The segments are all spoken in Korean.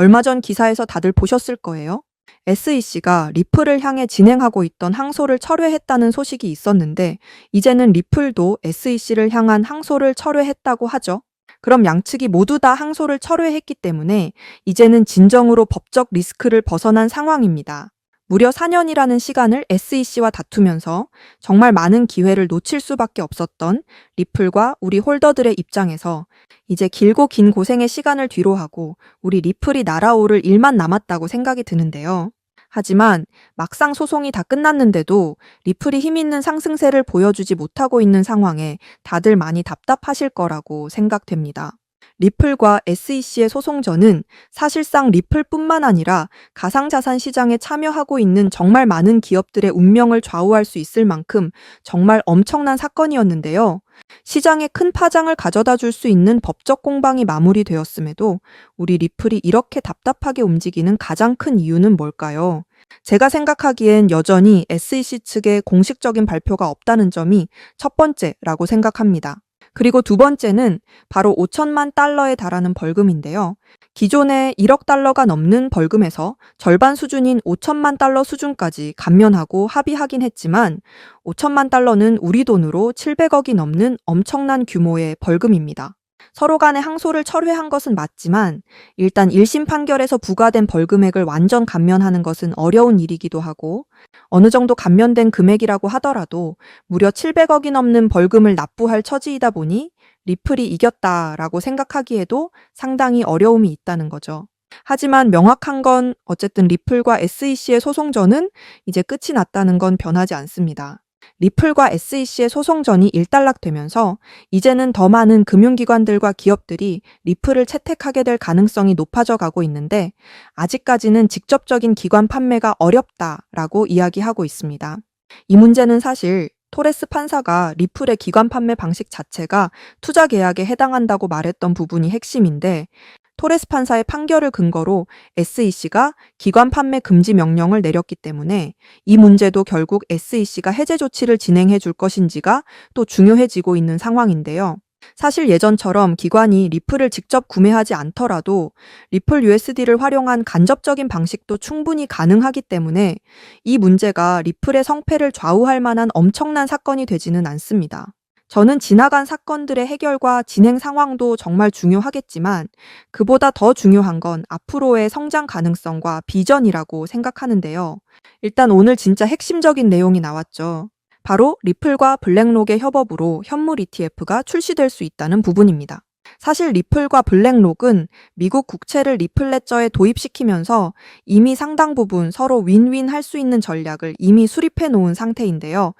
얼마 전 기사에서 다들 보셨을 거예요. SEC가 리플을 향해 진행하고 있던 항소를 철회했다는 소식이 있었는데, 이제는 리플도 SEC를 향한 항소를 철회했다고 하죠. 그럼 양측이 모두 다 항소를 철회했기 때문에 이제는 진정으로 법적 리스크를 벗어난 상황입니다. 무려 4년이라는 시간을 SEC와 다투면서 정말 많은 기회를 놓칠 수밖에 없었던 리플과 우리 홀더들의 입장에서 이제 길고 긴 고생의 시간을 뒤로하고 우리 리플이 날아오를 일만 남았다고 생각이 드는데요. 하지만 막상 소송이 다 끝났는데도 리플이 힘있는 상승세를 보여주지 못하고 있는 상황에 다들 많이 답답하실 거라고 생각됩니다. 리플과 SEC의 소송전은 사실상 리플뿐만 아니라 가상자산 시장에 참여하고 있는 정말 많은 기업들의 운명을 좌우할 수 있을 만큼 정말 엄청난 사건이었는데요. 시장에 큰 파장을 가져다 줄 수 있는 법적 공방이 마무리되었음에도 우리 리플이 이렇게 답답하게 움직이는 가장 큰 이유는 뭘까요? 제가 생각하기엔 여전히 SEC 측의 공식적인 발표가 없다는 점이 첫 번째라고 생각합니다. 그리고 두 번째는 바로 5천만 달러에 달하는 벌금인데요. 기존의 1억 달러가 넘는 벌금에서 절반 수준인 5천만 달러 수준까지 감면하고 합의하긴 했지만 5천만 달러는 우리 돈으로 700억이 넘는 엄청난 규모의 벌금입니다. 서로 간의 항소를 철회한 것은 맞지만 일단 1심 판결에서 부과된 벌금액을 완전 감면하는 것은 어려운 일이기도 하고 어느 정도 감면된 금액이라고 하더라도 무려 700억이 넘는 벌금을 납부할 처지이다 보니 리플이 이겼다라고 생각하기에도 상당히 어려움이 있다는 거죠. 하지만 명확한 건 어쨌든 리플과 SEC의 소송전은 이제 끝이 났다는 건 변하지 않습니다. 리플과 SEC의 소송전이 일단락되면서 이제는 더 많은 금융기관들과 기업들이 리플을 채택하게 될 가능성이 높아져 가고 있는데 아직까지는 직접적인 기관 판매가 어렵다라고 이야기하고 있습니다. 이 문제는 사실 토레스 판사가 리플의 기관 판매 방식 자체가 투자 계약에 해당한다고 말했던 부분이 핵심인데 토레스 판사의 판결을 근거로 SEC가 기관 판매 금지 명령을 내렸기 때문에 이 문제도 결국 SEC가 해제 조치를 진행해 줄 것인지가 또 중요해지고 있는 상황인데요. 사실 예전처럼 기관이 리플을 직접 구매하지 않더라도 리플 USD를 활용한 간접적인 방식도 충분히 가능하기 때문에 이 문제가 리플의 성패를 좌우할 만한 엄청난 사건이 되지는 않습니다. 저는 지나간 사건들의 해결과 진행 상황도 정말 중요하겠지만 그보다 더 중요한 건 앞으로의 성장 가능성과 비전이라고 생각하는데요. 일단 오늘 진짜 핵심적인 내용이 나왔죠. 바로 리플과 블랙록의 협업으로 현물 ETF가 출시될 수 있다는 부분입니다. 사실 리플과 블랙록은 미국 국채를 리플 레저에 도입시키면서 이미 상당 부분 서로 윈윈 할 수 있는 전략을 이미 수립해 놓은 상태인데요.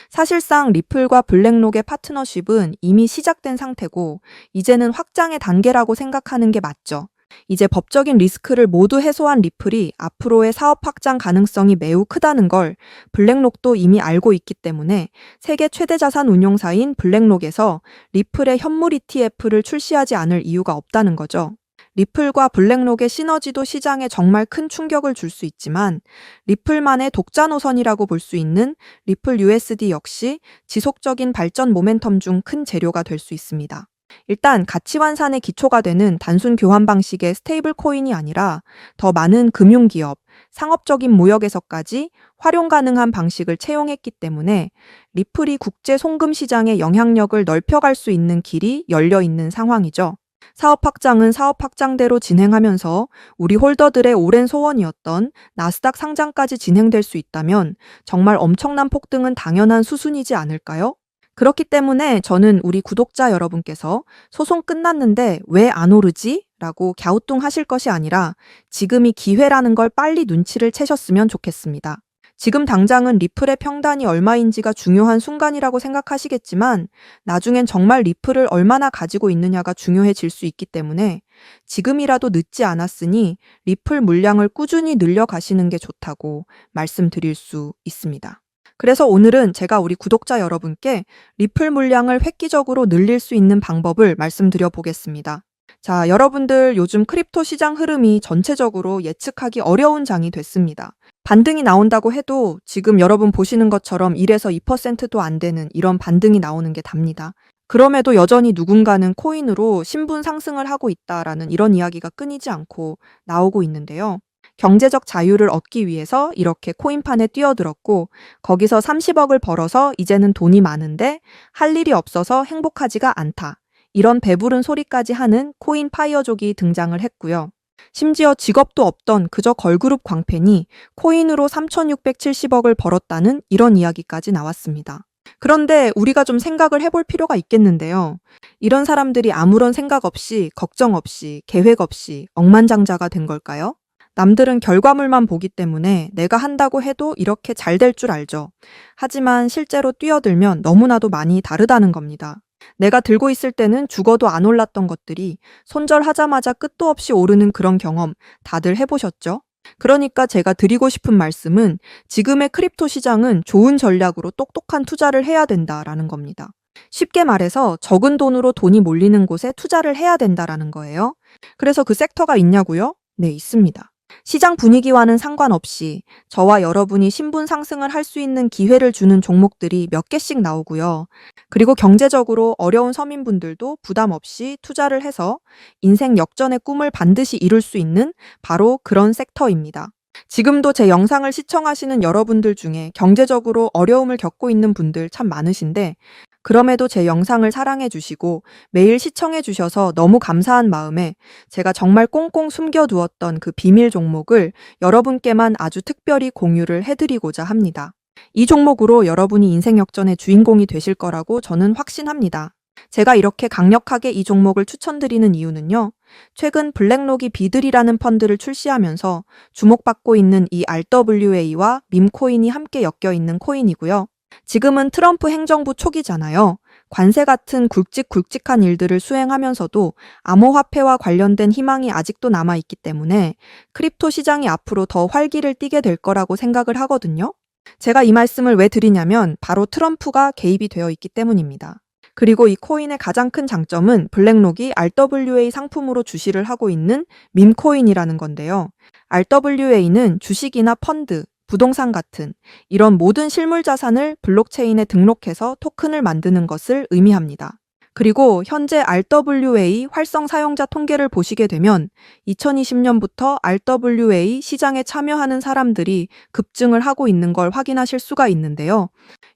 사실상 리플과 블랙록의 파트너십은 이미 시작된 상태고 이제는 확장의 단계라고 생각하는 게 맞죠. 이제 법적인 리스크를 모두 해소한 리플이 앞으로의 사업 확장 가능성이 매우 크다는 걸 블랙록도 이미 알고 있기 때문에 세계 최대 자산 운용사인 블랙록에서 리플의 현물 ETF를 출시하지 않을 이유가 없다는 거죠. 리플과 블랙록의 시너지도 시장에 정말 큰 충격을 줄 수 있지만 리플만의 독자 노선이라고 볼 수 있는 리플 USD 역시 지속적인 발전 모멘텀 중 큰 재료가 될 수 있습니다. 일단 가치 환산의 기초가 되는 단순 교환 방식의 스테이블 코인이 아니라 더 많은 금융기업, 상업적인 모역에서까지 활용 가능한 방식을 채용했기 때문에 리플이 국제 송금 시장의 영향력을 넓혀갈 수 있는 길이 열려 있는 상황이죠. 사업 확장은 사업 확장대로 진행하면서 우리 홀더들의 오랜 소원이었던 나스닥 상장까지 진행될 수 있다면 정말 엄청난 폭등은 당연한 수순이지 않을까요? 그렇기 때문에 저는 우리 구독자 여러분께서 소송 끝났는데 왜 안 오르지? 라고 갸우뚱하실 것이 아니라 지금이 기회라는 걸 빨리 눈치를 채셨으면 좋겠습니다. 지금 당장은 리플의 평단이 얼마인지가 중요한 순간이라고 생각하시겠지만 나중엔 정말 리플을 얼마나 가지고 있느냐가 중요해질 수 있기 때문에 지금이라도 늦지 않았으니 리플 물량을 꾸준히 늘려가시는 게 좋다고 말씀드릴 수 있습니다. 그래서 오늘은 제가 우리 구독자 여러분께 리플 물량을 획기적으로 늘릴 수 있는 방법을 말씀드려 보겠습니다. 자, 여러분들 요즘 크립토 시장 흐름이 전체적으로 예측하기 어려운 장이 됐습니다. 반등이 나온다고 해도 지금 여러분 보시는 것처럼 1에서 2%도 안 되는 이런 반등이 나오는 게 답니다. 그럼에도 여전히 누군가는 코인으로 신분 상승을 하고 있다라는 이런 이야기가 끊이지 않고 나오고 있는데요. 경제적 자유를 얻기 위해서 이렇게 코인판에 뛰어들었고 거기서 30억을 벌어서 이제는 돈이 많은데 할 일이 없어서 행복하지가 않다. 이런 배부른 소리까지 하는 코인 파이어족이 등장을 했고요. 심지어 직업도 없던 그저 걸그룹 광팬이 코인으로 3,670억을 벌었다는 이런 이야기까지 나왔습니다. 그런데 우리가 좀 생각을 해볼 필요가 있겠는데요. 이런 사람들이 아무런 생각 없이, 걱정 없이, 계획 없이 억만장자가 된 걸까요? 남들은 결과물만 보기 때문에 내가 한다고 해도 이렇게 잘 될 줄 알죠. 하지만 실제로 뛰어들면 너무나도 많이 다르다는 겁니다. 내가 들고 있을 때는 죽어도 안 올랐던 것들이 손절하자마자 끝도 없이 오르는 그런 경험 다들 해보셨죠? 그러니까 제가 드리고 싶은 말씀은 지금의 크립토 시장은 좋은 전략으로 똑똑한 투자를 해야 된다라는 겁니다. 쉽게 말해서 적은 돈으로 돈이 몰리는 곳에 투자를 해야 된다라는 거예요. 그래서 그 섹터가 있냐고요? 네, 있습니다. 시장 분위기와는 상관없이 저와 여러분이 신분 상승을 할 수 있는 기회를 주는 종목들이 몇 개씩 나오고요. 그리고 경제적으로 어려운 서민분들도 부담 없이 투자를 해서 인생 역전의 꿈을 반드시 이룰 수 있는 바로 그런 섹터입니다. 지금도 제 영상을 시청하시는 여러분들 중에 경제적으로 어려움을 겪고 있는 분들 참 많으신데 그럼에도 제 영상을 사랑해 주시고 매일 시청해 주셔서 너무 감사한 마음에 제가 정말 꽁꽁 숨겨두었던 그 비밀 종목을 여러분께만 아주 특별히 공유를 해드리고자 합니다. 이 종목으로 여러분이 인생 역전의 주인공이 되실 거라고 저는 확신합니다. 제가 이렇게 강력하게 이 종목을 추천드리는 이유는요. 최근 블랙록이 비들이라는 펀드를 출시하면서 주목받고 있는 이 RWA와 밈코인이 함께 엮여 있는 코인이고요. 지금은 트럼프 행정부 초기잖아요. 관세 같은 굵직굵직한 일들을 수행하면서도 암호화폐와 관련된 희망이 아직도 남아있기 때문에 크립토 시장이 앞으로 더 활기를 띠게 될 거라고 생각을 하거든요. 제가 이 말씀을 왜 드리냐면 바로 트럼프가 개입이 되어 있기 때문입니다. 그리고 이 코인의 가장 큰 장점은 블랙록이 RWA 상품으로 주시를 하고 있는 밈코인이라는 건데요. RWA는 주식이나 펀드, 부동산 같은 이런 모든 실물 자산을 블록체인에 등록해서 토큰을 만드는 것을 의미합니다. 그리고 현재 RWA 활성 사용자 통계를 보시게 되면 2020년부터 RWA 시장에 참여하는 사람들이 급증을 하고 있는 걸 확인하실 수가 있는데요.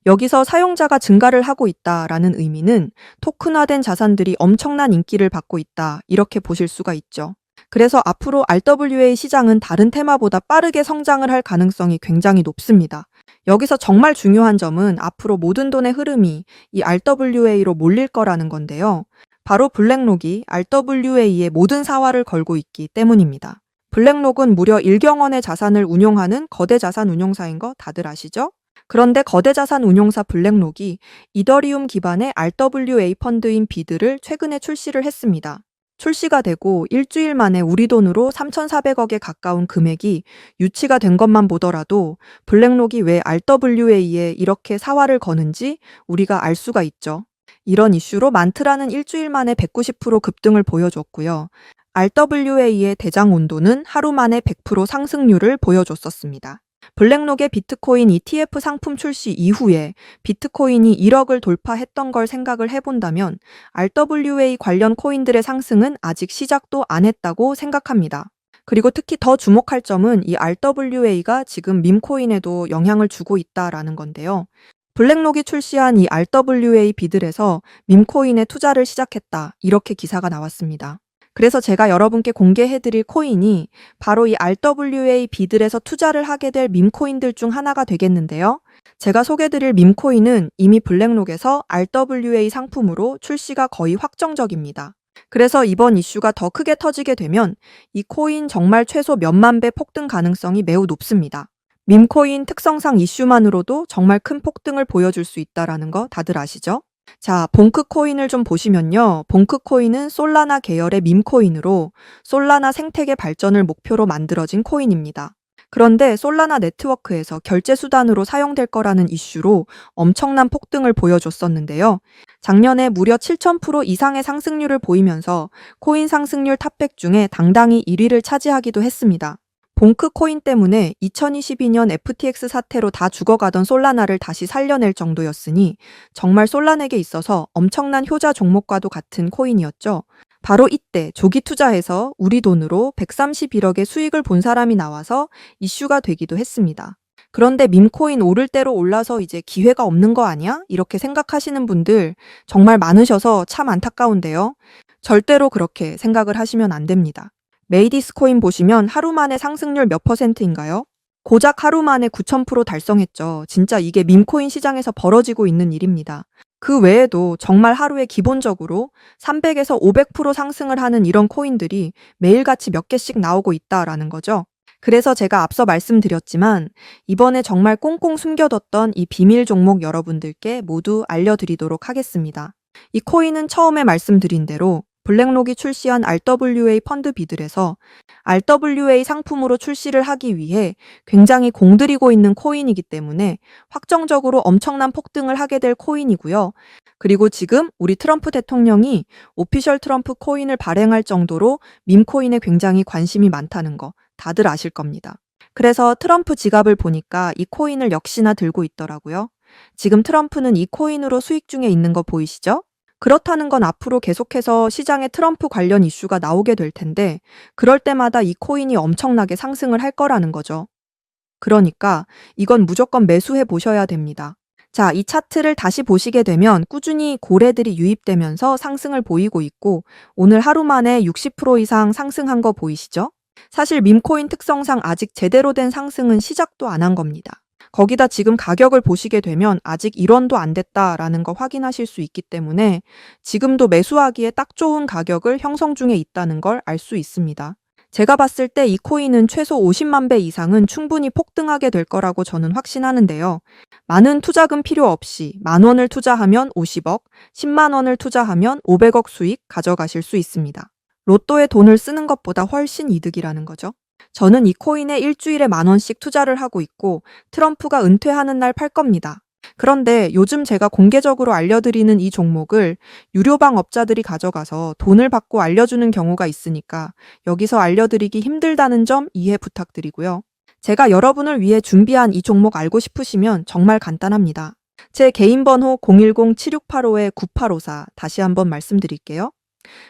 여기서 사용자가 증가를 하고 있다라는 의미는 토큰화된 자산들이 엄청난 인기를 받고 있다 이렇게 보실 수가 있죠. 그래서 앞으로 RWA 시장은 다른 테마보다 빠르게 성장을 할 가능성이 굉장히 높습니다. 여기서 정말 중요한 점은 앞으로 모든 돈의 흐름이 이 RWA로 몰릴 거라는 건데요. 바로 블랙록이 RWA의 모든 사활을 걸고 있기 때문입니다. 블랙록은 무려 1경원의 자산을 운용하는 거대 자산 운용사인 거 다들 아시죠? 그런데 거대 자산 운용사 블랙록이 이더리움 기반의 RWA 펀드인 비드를 최근에 출시를 했습니다. 출시가 되고 일주일 만에 우리 돈으로 3,400억에 가까운 금액이 유치가 된 것만 보더라도 블랙록이 왜 RWA에 이렇게 사활을 거는지 우리가 알 수가 있죠. 이런 이슈로 만트라는 일주일 만에 190% 급등을 보여줬고요. RWA의 대장 온도는 하루 만에 100% 상승률을 보여줬었습니다. 블랙록의 비트코인 ETF 상품 출시 이후에 비트코인이 1억을 돌파했던 걸 생각을 해본다면 RWA 관련 코인들의 상승은 아직 시작도 안 했다고 생각합니다. 그리고 특히 더 주목할 점은 이 RWA가 지금 밈코인에도 영향을 주고 있다라는 건데요. 블랙록이 출시한 이 RWA 비들에서 밈코인에 투자를 시작했다 이렇게 기사가 나왔습니다. 그래서 제가 여러분께 공개해드릴 코인이 바로 이 RWA 비들에서 투자를 하게 될 밈코인들 중 하나가 되겠는데요. 제가 소개드릴 밈코인은 이미 블랙록에서 RWA 상품으로 출시가 거의 확정적입니다. 그래서 이번 이슈가 더 크게 터지게 되면 이 코인 정말 최소 몇만 배 폭등 가능성이 매우 높습니다. 밈코인 특성상 이슈만으로도 정말 큰 폭등을 보여줄 수 있다는 거 다들 아시죠? 자, 봉크코인을 좀 보시면요. 봉크코인은 솔라나 계열의 밈코인으로 솔라나 생태계 발전을 목표로 만들어진 코인입니다. 그런데 솔라나 네트워크에서 결제 수단으로 사용될 거라는 이슈로 엄청난 폭등을 보여줬었는데요. 작년에 무려 7,000% 이상의 상승률을 보이면서 코인 상승률 탑100 중에 당당히 1위를 차지하기도 했습니다. 봉크 코인 때문에 2022년 FTX 사태로 다 죽어가던 솔라나를 다시 살려낼 정도였으니 정말 솔라나에게 있어서 엄청난 효자 종목과도 같은 코인이었죠. 바로 이때 조기 투자해서 우리 돈으로 131억의 수익을 본 사람이 나와서 이슈가 되기도 했습니다. 그런데 밈코인 오를 대로 올라서 이제 기회가 없는 거 아니야? 이렇게 생각하시는 분들 정말 많으셔서 참 안타까운데요. 절대로 그렇게 생각을 하시면 안 됩니다. 메이디스 코인 보시면 하루 만에 상승률 몇 %인가요? 고작 하루 만에 9,000% 달성했죠. 진짜 이게 밈코인 시장에서 벌어지고 있는 일입니다. 그 외에도 정말 하루에 기본적으로 300에서 500% 상승을 하는 이런 코인들이 매일같이 몇 개씩 나오고 있다라는 거죠. 그래서 제가 앞서 말씀드렸지만 이번에 정말 꽁꽁 숨겨뒀던 이 비밀 종목 여러분들께 모두 알려드리도록 하겠습니다. 이 코인은 처음에 말씀드린 대로 블랙록이 출시한 RWA 펀드 비들에서 RWA 상품으로 출시를 하기 위해 굉장히 공들이고 있는 코인이기 때문에 확정적으로 엄청난 폭등을 하게 될 코인이고요. 그리고 지금 우리 트럼프 대통령이 오피셜 트럼프 코인을 발행할 정도로 밈코인에 굉장히 관심이 많다는 거 다들 아실 겁니다. 그래서 트럼프 지갑을 보니까 이 코인을 역시나 들고 있더라고요. 지금 트럼프는 이 코인으로 수익 중에 있는 거 보이시죠? 그렇다는 건 앞으로 계속해서 시장에 트럼프 관련 이슈가 나오게 될 텐데 그럴 때마다 이 코인이 엄청나게 상승을 할 거라는 거죠. 그러니까 이건 무조건 매수해 보셔야 됩니다. 자, 이 차트를 다시 보시게 되면 꾸준히 고래들이 유입되면서 상승을 보이고 있고 오늘 하루 만에 60% 이상 상승한 거 보이시죠? 사실 밈코인 특성상 아직 제대로 된 상승은 시작도 안 한 겁니다. 거기다 지금 가격을 보시게 되면 아직 1원도 안 됐다라는 거 확인하실 수 있기 때문에 지금도 매수하기에 딱 좋은 가격을 형성 중에 있다는 걸 알 수 있습니다. 제가 봤을 때 이 코인은 최소 50만 배 이상은 충분히 폭등하게 될 거라고 저는 확신하는데요. 많은 투자금 필요 없이 10,000원을 투자하면 50억, 10만 원을 투자하면 500억 수익 가져가실 수 있습니다. 로또에 돈을 쓰는 것보다 훨씬 이득이라는 거죠. 저는 이 코인에 일주일에 10,000원씩 투자를 하고 있고 트럼프가 은퇴하는 날 팔 겁니다. 그런데 요즘 제가 공개적으로 알려드리는 이 종목을 유료방 업자들이 가져가서 돈을 받고 알려주는 경우가 있으니까 여기서 알려드리기 힘들다는 점 이해 부탁드리고요. 제가 여러분을 위해 준비한 이 종목 알고 싶으시면 정말 간단합니다. 제 개인 번호 010-7685-9854 다시 한번 말씀드릴게요.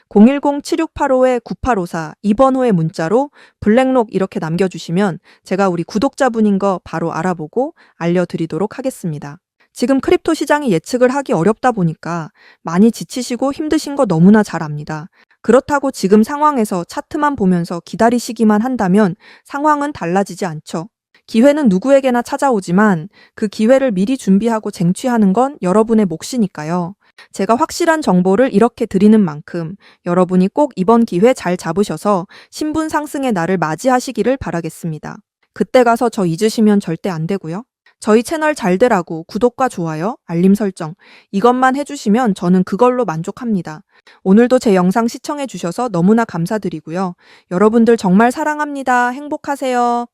010-7685-9854 2번호의 문자로 블랙록 이렇게 남겨주시면 제가 우리 구독자분인 거 바로 알아보고 알려드리도록 하겠습니다. 지금 크립토 시장이 예측을 하기 어렵다 보니까 많이 지치시고 힘드신 거 너무나 잘 압니다. 그렇다고 지금 상황에서 차트만 보면서 기다리시기만 한다면 상황은 달라지지 않죠. 기회는 누구에게나 찾아오지만 그 기회를 미리 준비하고 쟁취하는 건 여러분의 몫이니까요. 제가 확실한 정보를 이렇게 드리는 만큼 여러분이 꼭 이번 기회 잘 잡으셔서 신분 상승의 날을 맞이하시기를 바라겠습니다. 그때 가서 저 잊으시면 절대 안 되고요. 저희 채널 잘 되라고 구독과 좋아요, 알림 설정 이것만 해주시면 저는 그걸로 만족합니다. 오늘도 제 영상 시청해 주셔서 너무나 감사드리고요. 여러분들 정말 사랑합니다. 행복하세요.